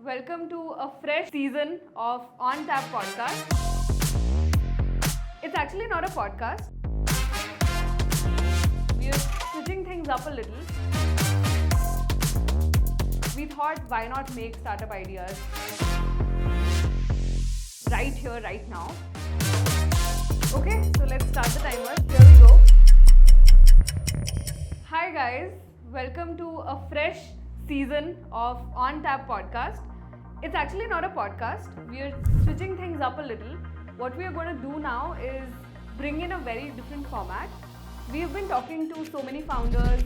welcome to a fresh season of OnTap podcast. It's actually not a podcast. We're switching things up a little. We thought, why not make startup ideas right here, right now. Okay, so let's start the timer. Here we go. Hi guys, welcome to a fresh season of OnTap podcast. It's actually not a podcast. We're switching things up a little. What we are going to do now is bring in a very different format. We've been talking to so many founders,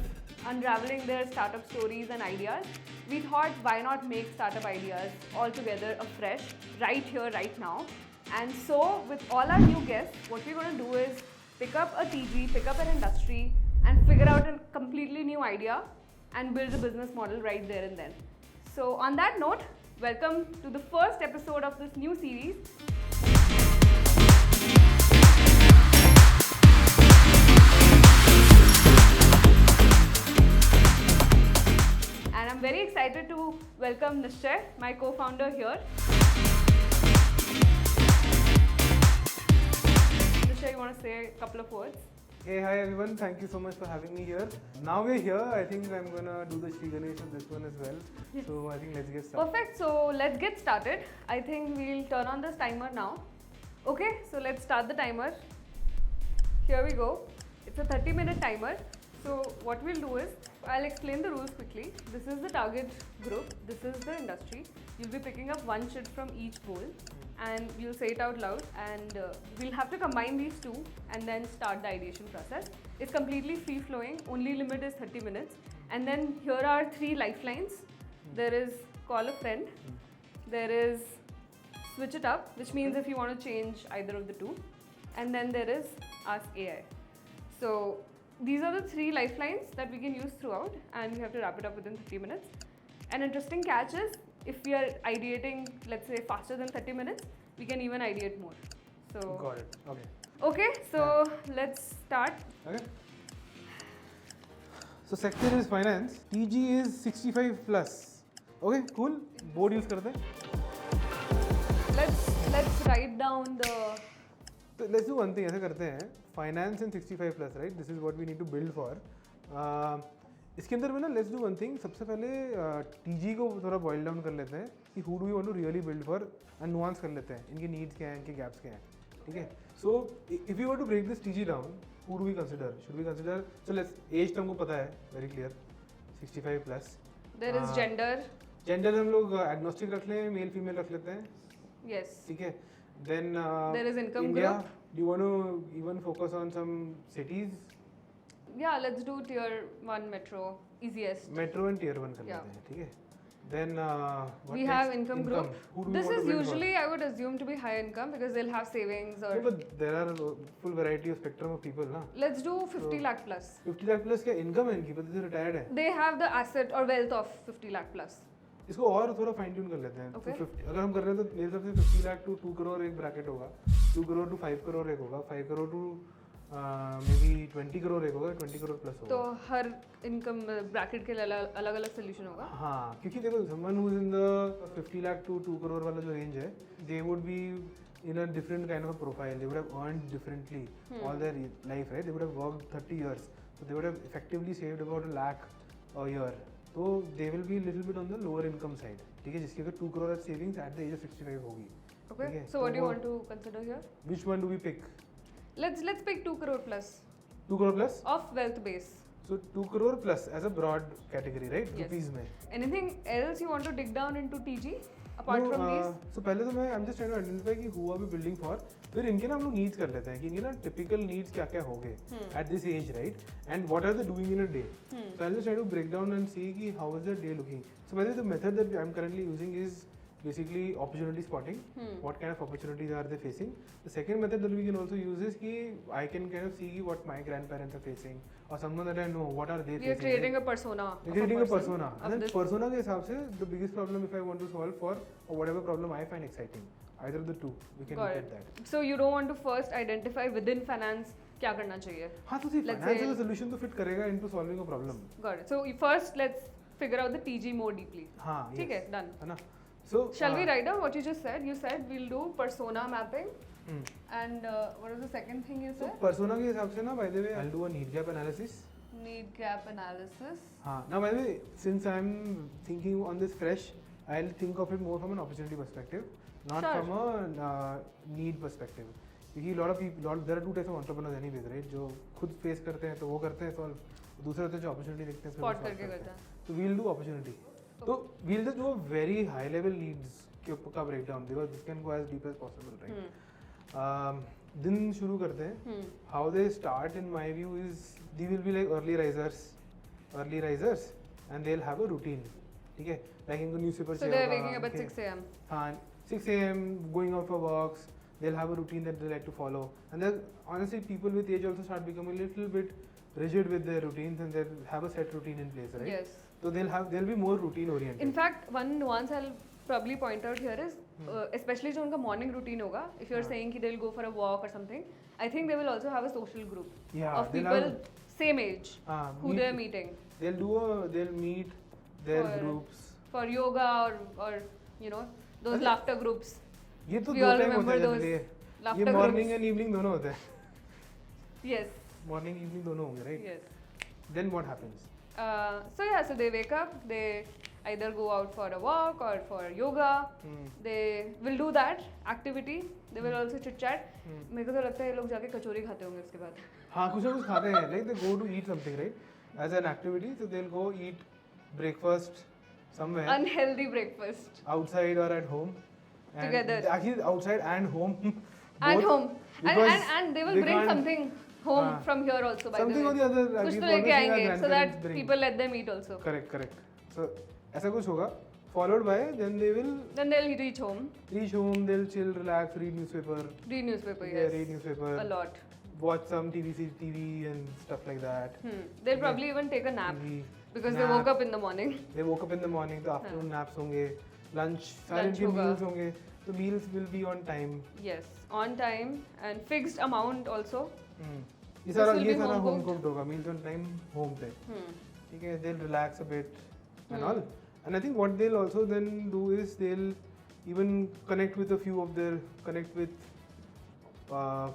unraveling their startup stories and ideas. We thought, why not make startup ideas all together afresh, right here, right now. And so, with all our new guests, what we're going to do is pick up a TG, pick up an industry, and figure out a completely new idea and build a business model right there and then. So, on that note, welcome to the first episode of this new series. And I'm very excited to welcome Nishchay, my co-founder here. Nishchay, you want to say a couple of words? Hey, hi everyone. Thank you so much for having me here. Now we're here. I think I'm gonna do the Shri Ganesh of this one as well. Yes. So I think let's get started. Perfect. So let's get started. I think we'll turn on this timer now. Okay, so let's start the timer. Here we go. It's a 30-minute timer. So what we'll do is, I'll explain the rules quickly. This is the target group. This is the industry. You'll be picking up one shit from each bowl and you'll say it out loud, and we'll have to combine these two and then start the ideation process. It's completely free flowing. Only limit is 30 minutes. And then here are 3 lifelines. There is call a friend. There is switch it up, which means if you want to change either of the two. And then there is ask AI. So these are the 3 lifelines that we can use throughout, and we have to wrap it up within 30 minutes. An interesting catch is, if we are ideating, let's say, faster than 30 minutes, we can even ideate more. So Got it. Okay. Okay, so let's start. Okay. So sector is finance. TG is 65 plus. Okay, cool. Board use करते हैं. Let's write down the. So let's do one thing. ऐसे करते हैं. Finance and 65 plus, right? This is what we need to build for. इसके अंदर में ना let's do one thing. सबसे पहले TG को थोड़ा boil down कर लेते हैं कि who do we want to really build for and nuance कर लेते हैं. इनके needs क्या हैं, इनके gaps क्या हैं, ठीक है? So if we were to break this TG down, who do we consider? Should we consider? So let's age तो हमको पता है, very clear, 65 plus. There is gender. Gender हम लोग agnostic रख लें, male female रख लेते हैं. Yes. ठीक है. Then there is income India. group. Do you want to even focus on some cities? Yeah, let's do tier 1 metro, easiest. Metro and tier 1 कर लेते हैं, ठीक है? Then what We next? have income group. Who do This we want is to build for? usually, I would assume, to be high income because they'll have savings or. No, but there are full variety of spectrum of people, ना? Let's do 50 lakh plus. 50 lakh plus क्या income है इनकी? पता है retired है. They have the asset or wealth of 50 lakh plus. इसको और थोड़ा फाइन ट्यून कर लेते हैं. Okay. तो 50 अगर हम कर रहे हैं तो मेरे हिसाब से 50 लाख टू 2 करोड़ एक ब्रैकेट होगा. 2 करोड़ टू 5 करोड़ एक होगा. 5 crore to maybe 20 crore एक होगा. 20 करोड़ प्लस होगा. तो हर इनकम ब्रैकेट के लिए अलग अलग सोल्यूशन होगा. हाँ, क्योंकि देखो someone who is in the 50 lakh to 2 crore वाला जो रेंज है, they would be in a different kind of a profile. They would have earned differently all their life, right? They would have worked 30 years, so they would have effectively saved about 1 lakh a year. So they will be a little bit on the lower income side. ठीक है, जिसकी अगर 2 crore savings at the age of 65 होगी. Okay. So what do you want to consider here? Which one do we pick? Let's pick 2 crore plus 2 crore plus? of wealth base. So 2 crore plus as a broad category, right? Yes. Rupees में. Anything else you want to dig down into TG apart from these? So पहले तो मैं I'm just trying to identify कि who are we building for. फिर इनके ना हम लोग needs कर लेते हैं कि इनके ना typical needs क्या क्या होंगे at this age, right? And what are they doing in a day? So I'll just try to break down and see कि how is their day looking. So by the way, the method that I'm currently using is basically opportunity spotting. What kind of opportunities are they facing? The second method that we can also use is कि I can kind of see what my grandparents are facing or someone that I know, what are they We are facing. creating a persona. We're creating a persona. of And then this. persona के हिसाब से the biggest problem if I want to solve for or whatever problem I find exciting, either of the two, we can Got look it. at that. So you don't want to first identify within finance क्या करना चाहिए. हाँ तो see, Let's finance say- as a solution तो fit करेगा into solving a problem. Got it. So first let's figure out the TG more deeply. हाँ, ठीक yes. है, done. है ना? So shall we write down what you just said? You said we'll do persona mapping. Hmm. And what was the second thing you So said? persona के हिसाब से ना, by the way, I'll do a need gap analysis. Need gap analysis. हाँ. Now by the way, since I'm thinking on this fresh, I'll think of it more from an opportunity perspective, not Sure. from a need perspective. क्योंकि lot of people, there are two types of entrepreneurs anyways, right? जो खुद face करते हैं तो वो करते हैं solve, दूसरे होते हैं जो opportunity देखते हैं Spot करके करते हैं. So we'll do opportunity. So we'll just do a very high level needs का breakdown because this can go as deep as possible, right? दिन शुरू करते हैं. How they start in my view is they will be like early risers and they'll have a routine. ठीक है? Like इनको newspaper So they're waking up at 6 a.m. हाँ, 6 a.m. going out for walks. They'll have a routine that they like to follow. And then honestly, people with age also start becoming a little bit rigid with their routines and they'll have a set routine in place, right? Yes. So they'll be more routine oriented. In fact, one nuance I'll probably point out here is, especially जो उनका morning routine होगा, if you're saying कि they'll go for a walk or something, I think they will also have a social group of people same age who they're meeting. They'll meet their groups for yoga or you know those laughter groups. ये तो We दो all time remember होते हैं those generally. ये laughter morning groups. And evening दोनों होते हैं. Yes. Morning evening दोनों होंगे, right? Yes. Then what happens? So they wake up, they either go out for a walk or for yoga. They will do that activity. They will also chit chat. मेरे को तो लगता है ये लोग जाके कचौरी खाते होंगे उसके बाद. हाँ, कुछ ना कुछ खाते हैं. Like they go to eat something, right? As an activity, so they'll go eat breakfast somewhere. Unhealthy breakfast. Outside or at home. And Together. Actually, outside and home. And home. Because And they will bring can't- something home from here also, by the something way. or the other. कुछ we've तो always लेके seen our आएंगे so that grandparents bring. people let them eat also. Correct. So ऐसा कुछ होगा. Followed by then they will Then they'll reach home. They'll chill, relax, read newspaper. Read newspaper, Yeah, yes. read newspaper. A lot. Watch some TV and stuff like that. They'll probably even take a nap TV, because they woke up in the morning. They woke up in the morning, the afternoon naps होंगे, lunch, सारे Lunch इनके होगा. meals होंगे, तो meals will be on time. Yes, on time and fixed amount also. ये सारा will be home home cooked. cooked होगा, meals on time, home पे. ठीक है, they'll relax a bit and all. And I think what they'll also then do is they'll even connect with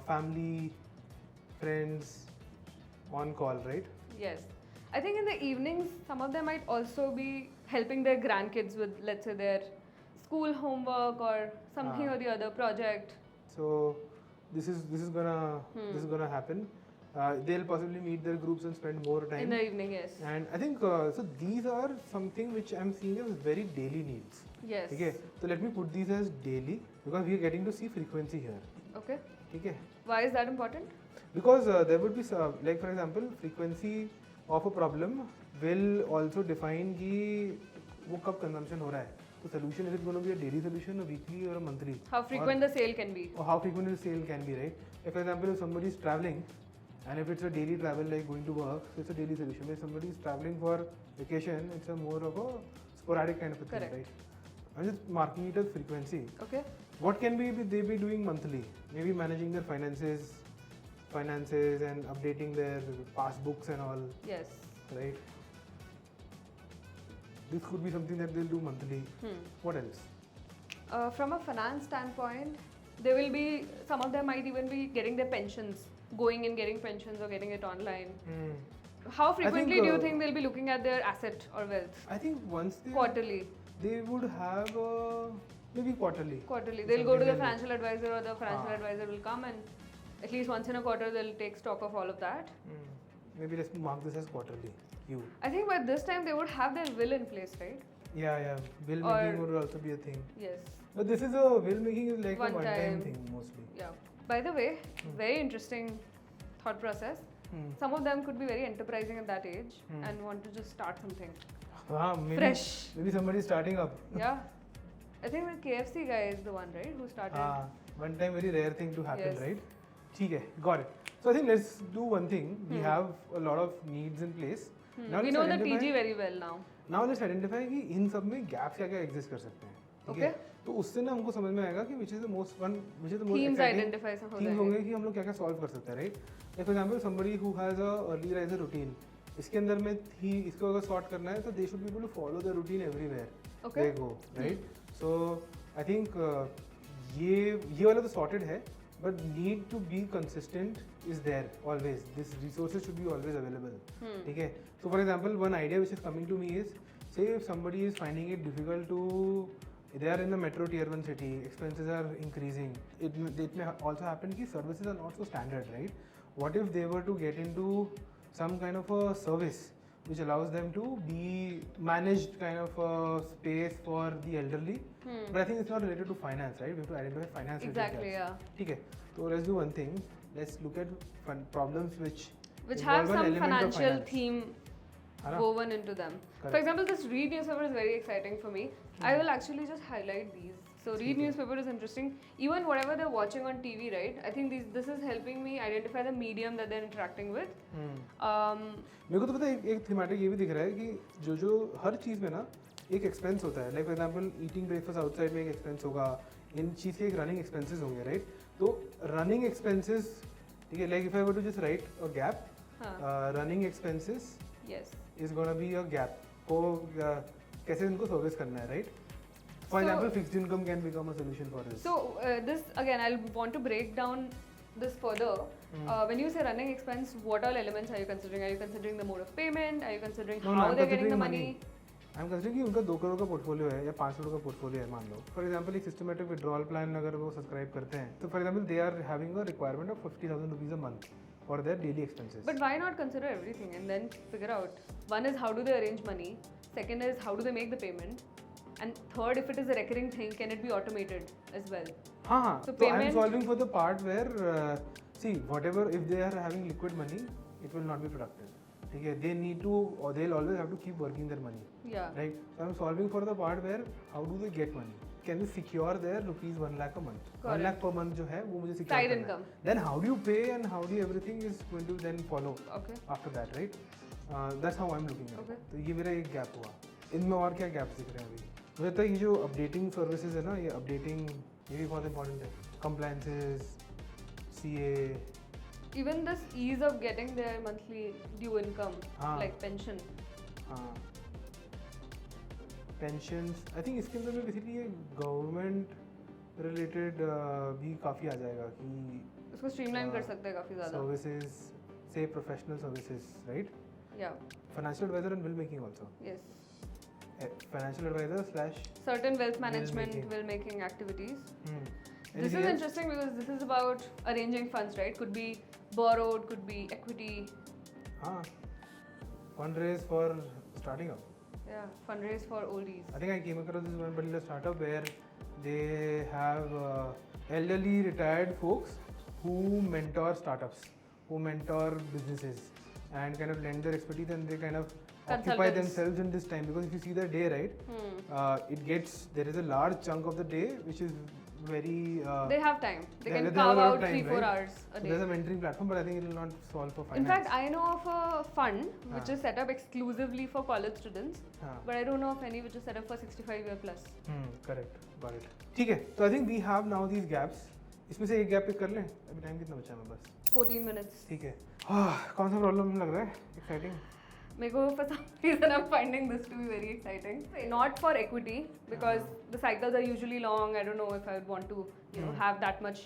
family, friends on call, right? Yes. I think in the evenings, some of them might also be helping their grandkids with, let's say, their school homework or something or the other project. So this is gonna happen. They'll possibly meet their groups and spend more time In the evening, yes. And I think so these are something which I'm seeing as very daily needs. Yes. Okay, so let me put these as daily because we are getting to see frequency here. Okay. Okay. Why is that important? Because there would be like for example frequency of a problem will also define कि वो कब consumption हो रहा है. So solution, is it going to be a daily solution, a weekly or a monthly? How frequent the sale can be. Or how frequent the sale can be, right? If for example if somebody is traveling and if it's a daily travel like going to work, so it's a daily solution. If somebody is traveling for vacation, it's a more of a sporadic kind of a thing, Correct. right? I'm just marking it as frequency. Okay. What can they be doing monthly? Maybe managing their finances and updating their passbooks and all, Yes. right? This could be something that they'll do monthly. What else? From a finance standpoint, there will be, some of them might even be getting their pensions, going and getting pensions or getting it online. How frequently do you think they'll be looking at their asset or wealth? I think once Quarterly. they would have maybe quarterly. Quarterly. They'll go to the financial advisor or the financial advisor will come and at least once in a quarter they'll take stock of all of that. Maybe let's mark this as quarterly. I think by this time they would have their will in place, right? Yeah. Bill making would also be a thing. Yes. But this is will making is like One a one-time time. thing mostly. Yeah. By the way, very interesting thought process. Some of them could be very enterprising at that age and want to just start something Maybe, fresh. Maybe somebody is starting up. Yeah. I think the KFC guy is the one, right, who started. One time very rare thing to happen, Yes. right? ठीक है, got it. So I think let's do one thing. We have a lot of needs in place. Now We let's know the identify- TG very well now. Now let's identify कि इन सब में gaps क्या क्या exist कर सकते हैं. ठीक है? तो उससे ना हमको समझ में आएगा कि which is the most Themes exciting identify some हो themes जाएंगे. होंगे कि हम लोग क्या क्या solve कर सकते हैं, right? Like for example, somebody who has a early riser routine. इसके अंदर में ही इसको अगर sort करना है तो they should be able to follow the routine everywhere Okay. they go, right? So I think ये वाला तो sorted है, but need to be consistent is there always. This resources should be always available. ठीक है? So for example, one idea which is coming to me is, say if somebody is finding it difficult to, they are in a metro tier 1 city, expenses are increasing. It may also happen कि services are not so standard, right? What if they were to get into some kind of a service which allows them to be managed kind of a space for the elderly? But I think it's not related to finance, right? We have to identify finance. Exactly, yeah. Okay, so let's do one thing. Let's look at problems which have involve an some element of financial finance. theme Haan? woven into them. Correct. For example, this read newspaper is very exciting for me. I will actually just highlight these. So read newspaper is interesting. Even whatever they're watching on TV, right? I think this is helping me identify the medium that they're interacting with. मेरे को तो पता है एक thematic ये भी दिख रहा है कि जो हर चीज़ में ना एक एक्सपेंस होता है. Like for example eating breakfast outside में एक एक्सपेंस होगा, इन चीज़ के एक रनिंग एक्सपेंसेस होंगे, राइट? तो रनिंग एक्सपेंसेस, ठीक है, like if I were to just write a gap, running expenses is gonna be a gap को कैसे इनको सर्विस करना है, right? For example, fixed income can become a solution for this. So this again, I'll want to break down this further. When you say running expense, what all elements are you considering? Are you considering the mode of payment? Are you considering how they're getting the money? I'm considering कि उनका 2 करोड़ का portfolio है या 5 करोड़ का portfolio है, मान लो. For example एक सिस्टमेटिक विड्रॉल प्लान अगर वो सब्सक्राइब करते हैं, तो for example they are having a requirement of 50,000 rupees a month for their daily expenses. But why not consider everything and then figure out? One is how do they arrange money? Second is how do they make the payment? And third, if it is a recurring thing, can it be automated as well? हाँ. So I am solving for the part where see whatever, if they are having liquid money, it will not be productive. ठीक है? They need to, or they'll always have to keep working their money. Yeah. Right. So I am solving for the part where how do they get money? Can we secure their rupees 1 lakh a month? 1 lakh per month जो है वो मुझे secure Side करना income. है. Then how do you pay and how do you everything is going to then follow Okay. after that, right? That's how I'm looking at Okay. it. तो ये मेरा एक गैप हुआ. इनमें और क्या गैप्स दिख रहे हैं अभी? मुझे लगता है ये जो अपडेटिंग सर्विसेज है ना, ये अपडेटिंग ये भी बहुत इंपॉर्टेंट है. Compliances, CA. Even this ease of getting their monthly due income, like pension. हाँ. पेंशंस, आई थिंक इसके अंदर में बेसिकली ये गवर्नमेंट रिलेटेड भी काफ़ी आ जाएगा कि उसको स्ट्रीमलाइन कर सकते हैं काफ़ी ज़्यादा. सर्विसेज, से प्रोफेशनल सर्विसेज, राइट? या financial advisor and will making also. Yes. Financial advisor slash certain wealth management, will making activities. This is interesting because this is about arranging funds, right? Could be borrowed, could be equity. Fundraise for starting up. Yeah, fundraise for oldies. I think I came across this one particular startup where they have elderly retired folks who mentor startups, who mentor businesses and kind of lend their expertise, and they kind of occupy themselves in this time, because if you see their day, right, it gets, there is a large chunk of the day which is very they have time, they can have carve a lot out of time, 3-4 right? hours a day. There's a mentoring platform, but I think it will not solve for finance. In fact, I know of a fund which is set up exclusively for college students, but I don't know of any which is set up for 65 year plus. Correct, got it. ठीक है, तो I think we have now these gaps. इसमें से एक gap pick कर लें. अभी time कितना बचा है हमें? बस 14 minutes. ठीक है. कौन सा प्रॉब्लम लग रहा है एक्साइटिंग? मेरे को for some reason I'm finding this to be very exciting. Not for equity, because the cycles are usually long. I don't know if I would want to, have that much.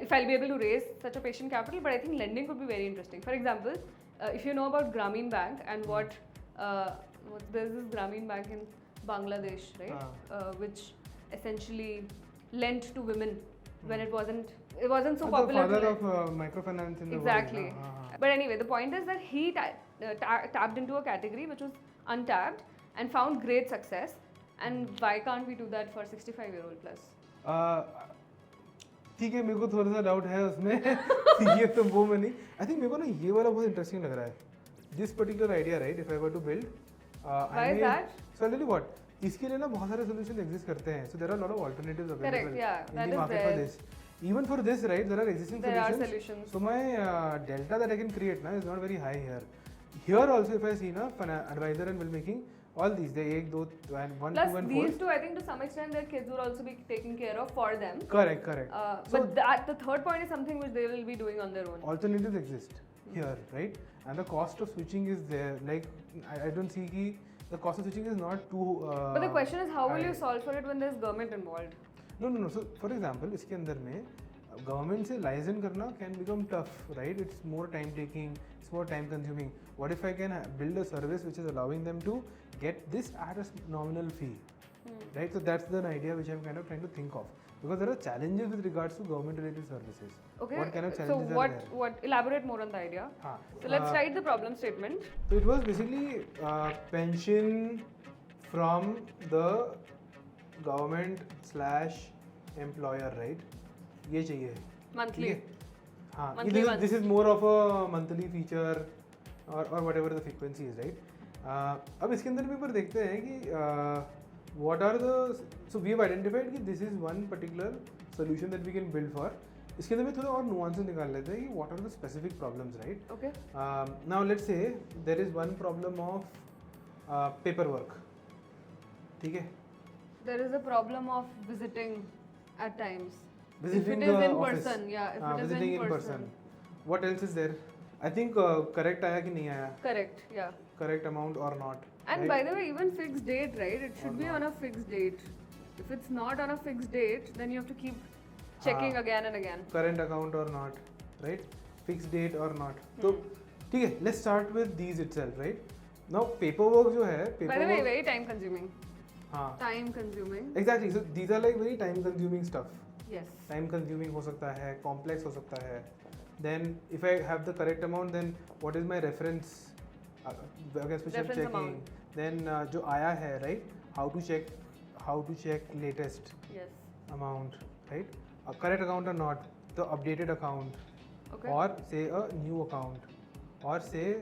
If I'll be able to raise such a patient capital, but I think lending could be very interesting. For example, if you know about Grameen Bank and there's this Grameen Bank in Bangladesh, right? Which essentially lent to women when it wasn't so popular. The father of microfinance in the exactly. world. But anyway, the point is that he tapped into a category which was untapped and found great success. And why can't we do that for 65-year-old plus? ठीक है, मेरे को थोड़ा सा doubt है उसमें. ये तो वो मैं नहीं. आई थिंक मेरे को ना ये वाला बहुत इंटरेस्टिंग लग रहा है. This particular idea, right? If I were to build, Why is that? So I'll tell you what, इसके लिए ना बहुत सारे solutions exist करते हैं. So there are a lot of alternatives available. Correct, yeah, in that the is market there. for this. Even for this, right, there are existing There are solutions. solutions. So my delta that I can create now is not very high here. Here also, if I see na, advisor and will making, all these, they 1, 2 and 1, Plus 2 and 4. these two, I think to some extent their kids will also be taken care of for them. Correct. But the third point is something which they will be doing on their own. Alternatives exist here, right? And the cost of switching is there. Like I don't see कि the cost of switching is not too. But the question is, how will high. you solve for it when there's government involved? No. So for example, इसके अंदर में government से license करना can become tough, right? It's more time taking, it's more time consuming. What if I can build a service which is allowing them to get this at a nominal fee, right? So that's the idea which I'm kind of trying to think of, because there are challenges with regards to government related services. Okay. What kind of So challenges are there? what? Elaborate more on the idea. हाँ. So let's write the problem statement. So it was basically pension from the government / employer, right? ये चाहिए. Monthly. ठीक है? हाँ. Monthly ones. This is more of a monthly feature or whatever the frequency is, right? अब इसके अंदर भी एक बार देखते हैं कि what are the, so we have identified कि this is one particular solution that we can build for. इसके अंदर में थोड़े और nuances निकाल लेते हैं कि what are the specific problems, right? Okay. Now let's say there is one problem of paperwork. ठीक है? There is a problem of visiting at times. Visiting if it is the in office. person, yeah. If it is visiting in person. What else is there? I think correct आया कि नहीं आया? Correct. Yeah. Correct amount or not? And right? by the way, even fixed date, right? It should be on a fixed date. If it's not on a fixed date, then you have to keep checking again and again. Current account or not, right? Fixed date or not. So ठीक है, let's start with these itself, right? Now paperwork जो है, By the way, very time consuming. हाँ. Time consuming. Exactly. So these are like very time consuming stuff. Yes. Time consuming हो सकता है, complex हो सकता है. Then if I have the correct amount, then what is my reference? Against which I'm Reference checking. amount. Then जो आया है, right? How to check latest Yes. amount, right? A correct account or not, the updated account, Okay. or say a new account, or say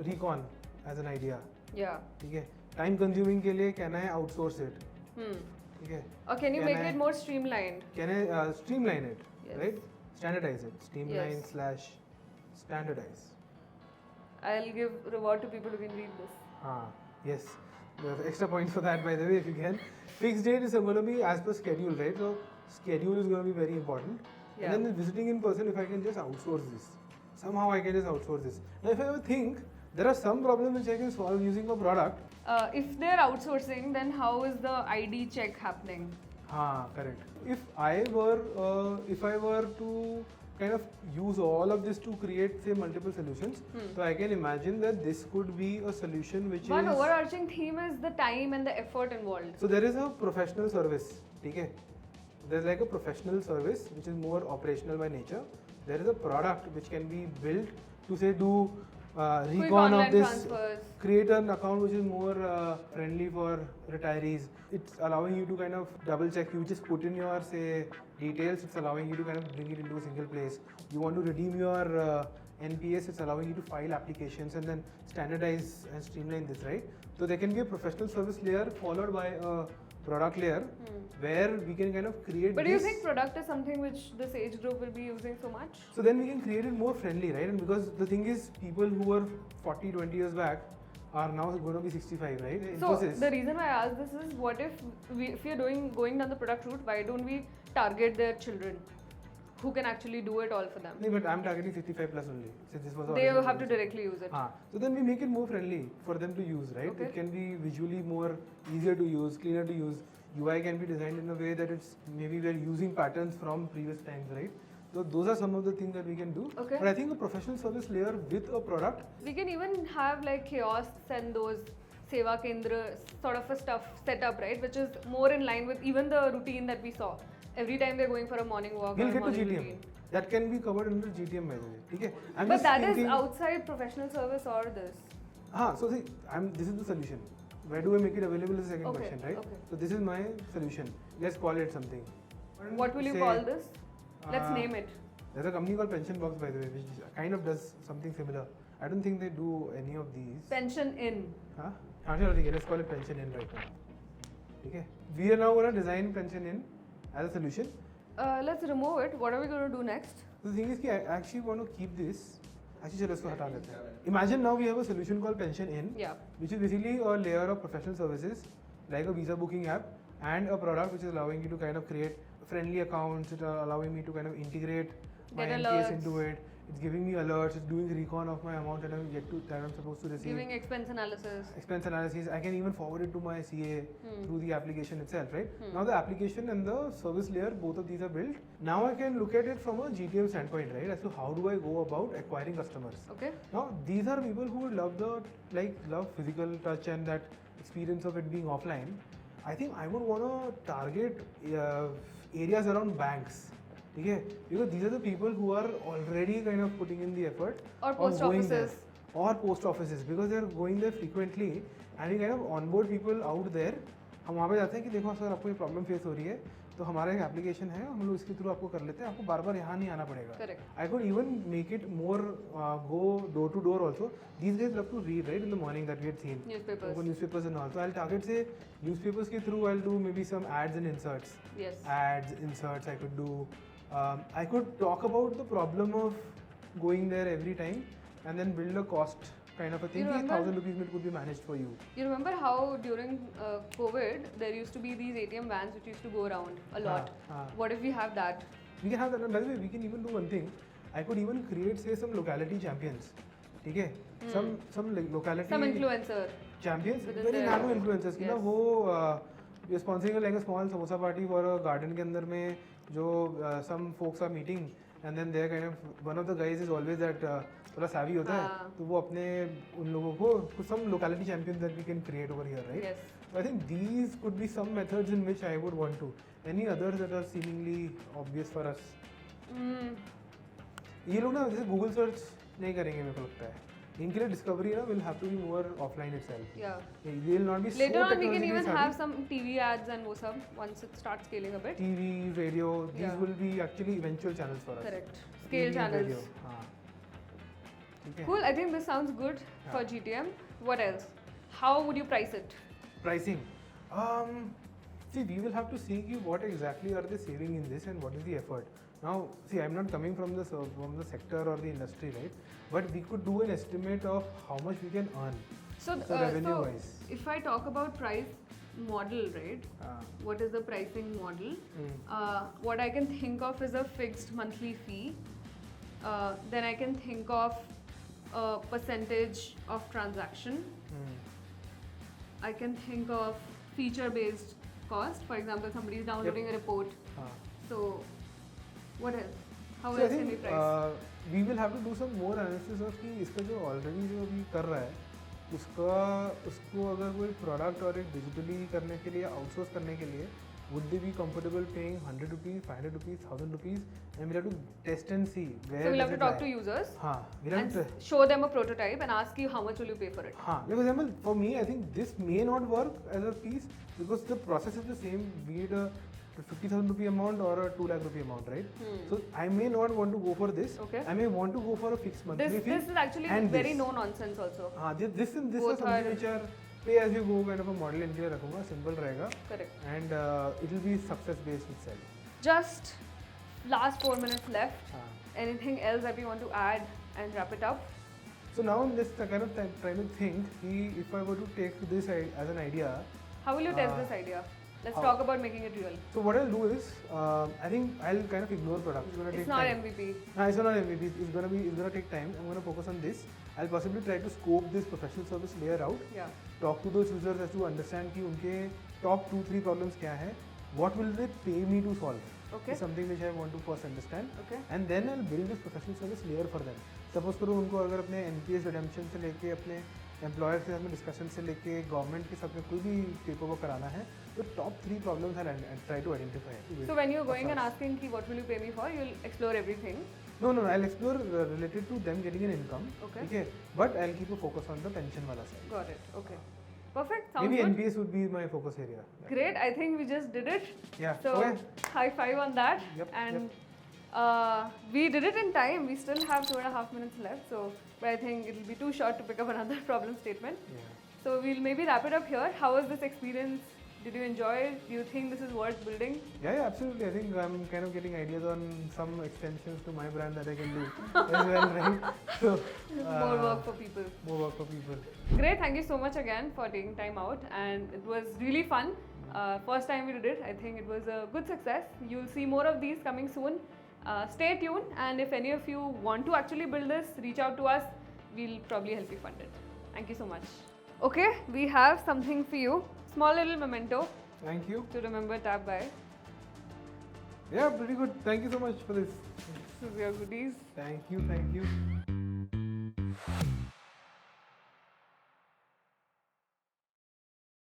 recon as an idea. Yeah. ठीक है? Time consuming के लिए can I outsource it? ठीक है? Or can you Can make I- it more streamlined? Can I streamline it, Yes. right? Standardize it. Streamline Yes. / standardize. I'll give reward to people who can read this. Yes. There's extra points for that, by the way, if you can. Fixed date is going to be as per schedule, right? So schedule is going to be very important. Yeah. And then the visiting in person, if I can just outsource this. Somehow I can just outsource this. Now if I ever think there are some problems which I can solve using a product. If they're outsourcing, then how is the ID check happening? Correct. If I were to kind of use all of this to create, say, multiple solutions, so I can imagine that this could be a solution which One is. overarching theme is the time and the effort involved. So there is a professional service, okay? There's like a professional service which is more operational by nature. There is a product which can be built to say do Quick recon of online this, transfers. create an account which is more friendly for retirees. It's allowing you to kind of double check. You just put in your say details. It's allowing you to kind of bring it into a single place. You want to redeem your NPS. It's allowing you to file applications and then standardize and streamline this, right? So there can be a professional service layer followed by a product layer where we can kind of create. But do you this. think product is something which this age group will be using so much? So then we can create it more friendly, right? And because the thing is, people who were 40, 20 years back are now going to be 65, right? So Infosys. the reason why I ask this is, what if you're going down the product route, why don't we target their children who can actually do it all for them? No, but I'm targeting 65 plus only. Since this was They original have to solution. directly use it. So then we make it more friendly for them to use, right? Okay. It can be visually more easier to use, cleaner to use. UI can be designed in a way that it's maybe we're using patterns from previous times, right? So those are some of the things that we can do. Okay. But I think a professional service layer with a product. We can even have like kiosks and those Seva Kendra sort of a stuff set up, right? Which is more in line with even the routine that we saw. Every time they're going for a morning walk We'll or a get to morning GTM. routine. That can be covered under GTM, by the way. Okay? I'm But just that is thinking, outside professional service or this? So see, this is the solution. Where do I make it available is the second Okay, question, right? okay. So this is my solution. Let's call it something. What will you Say, call this? Let's uh, name it. There's a company called Pension Box, by the way, which kind of does something similar. I don't think they do any of these. Pension in. Let's call it Pension In right now. Okay. We are now going to design Pension In as a solution. Let's remove it. What are we going to do next? The thing is, I actually want to keep this. Actually, let's hata lete hain. Imagine now we have a solution called Pension In, Yeah. which is basically a layer of professional services like a visa booking app and a product which is allowing you to kind of create friendly accounts, allowing me to kind of integrate my Get NPS alerts. into it. It's giving me alerts. It's doing recon of my amount that I'm supposed to receive. Giving expense analysis. Expense analysis. I can even forward it to my CA through the application itself, right? Now the application and the service layer, both of these are built. Now I can look at it from a GTM standpoint, right? As to how do I go about acquiring customers. Okay. Now these are people who love love physical touch and that experience of it being offline. I think I would want to target areas around banks. Okay? Because these are the people who are already kind of putting in the effort. Or post offices. Or post offices, because they are going there frequently and you kind of onboard people out there. हम वहाँ पे जाते हैं कि देखो sir आपको ये problem face हो रही है तो हमारा एक एप्लीकेशन है हम लोग इसके थ्रू आपको कर लेते हैं आपको बार बार यहाँ नहीं आना पड़ेगा. I could even make it more go door to door also. These guys love to read, right, in the morning that we had seen. Newspapers and all. So I'll target say newspapers के through I'll do maybe some ads and inserts. Yes. Ads, inserts I could do. I could talk about the problem of going there every time and then build a cost kind of a thing. 1,000 rupees could be managed for you. You remember how during COVID there used to be these ATM vans which used to go around a lot. What if we have that? We can have that. And by the way, we can even do one thing. I could even create say some locality champions. Okay? Some locality. Some influencer. Champions. Very nano influencers. Yes. We are sponsoring like a small samosa party for a garden के अंदर में जो some folks are meeting and then they're kind of one of the guys is always that थोड़ा savvy होता है तो वो अपने उन लोगों को some locality champions that we can create over here, right? Yes. So I think these could be some methods in which I would want to. Any others that are seemingly obvious for us? ये लोग ना जैसे Google search नहीं करेंगे मेरे को लगता है. इनके लिए discovery ना will have to be more offline itself. Yeah. They will not be later so on we can even savvy. have some TV ads and वो सब once it starts scaling a bit. TV, radio, these will be actually eventual channels for us. Correct. Scale TV, channels. radio. Okay. Cool. I think this sounds good for GTM. What else? How would you price it? Pricing. See, we will have to see what exactly are they saving in this and what is the effort. Now, see, I'm not coming from the sector or the industry, right? But we could do an estimate of how much we can earn. So, revenue-wise. If I talk about price model, right? What is the pricing model? What I can think of is a fixed monthly fee. Then I can think of a percentage of transaction. I can think of feature-based cost. For example, somebody is downloading a report. So, what else? How else can we price? We will have to do some more analysis of कि इसका जो already जो अभी कर रहा है उसको अगर कोई product और एक digitally करने के लिए outsource करने के लिए would they be comfortable paying 100 rupees, 500 rupees, 1000 rupees, and we'll have to test and see where. So we'll have to talk to users and show them a prototype and ask you how much will you pay for it. For example, for me, I think this may not work as a piece because the process is the same, be it a 50,000 rupee amount or a 2 lakh rupee amount, right? So I may not want to go for this. Okay. I may want to go for a fixed monthly fee. This is actually very no nonsense also. This are something which are pay as you go kind of a model इनके लिए रखूँगा, simple रहेगा. Correct. And it will be success based itself. Just last 4 minutes left. Anything else that we want to add and wrap it up? So now I'm just kind of trying to think if I were to take this as an idea. How will you test this idea? Let's talk about making it real. So what I'll do is, I think I'll kind of ignore product. It's gonna take not time. MVP. No, it's not MVP. It's gonna take time. I'm gonna focus on this. I'll possibly try to scope this professional service layer out. Yeah. Talk to those users as to understand कि उनके top 2-3 problems क्या हैं. What will they pay me to solve? Okay. It's something which I want to first understand. Okay. And then I'll build this professional service layer for them. Suppose करो उनको अगर अपने NPS redemption से लेके अपने employer के साथ में डिस्कशन से लेके गवर्नमेंट के साथ में कोई भी पेपर वर्क कराना है तो top 3 problems I try to identify. So when you're going and asking ki what will you pay me for, you'll explore everything. No, I'll explore related to them getting an income. Okay. But I'll keep a focus on the pension wala side. Got it. Okay. Perfect. Sounds Maybe good. NPS would be my focus area. Great. I think we just did it. Yeah. So high five on that. Yep. And we did it in time. We still have 2.5 minutes left. So, but I think it will be too short to pick up another problem statement. Yeah. So we'll maybe wrap it up here. How was this experience? Did you enjoy it? Do you think this is worth building? Yeah, absolutely. I think I'm kind of getting ideas on some extensions to my brand that I can do as well, right? So, more work for people. More work for people. Great. Thank you so much again for taking time out. And it was really fun. First time we did it. I think it was a good success. You'll see more of these coming soon. Stay tuned, and if any of you want to actually build this, reach out to us. We'll probably help you fund it. Thank you so much. Okay, we have something for you. Small little memento Thank you. to remember Tap by. Yeah, pretty good. Thank you so much for this. This is your goodies. Thank you.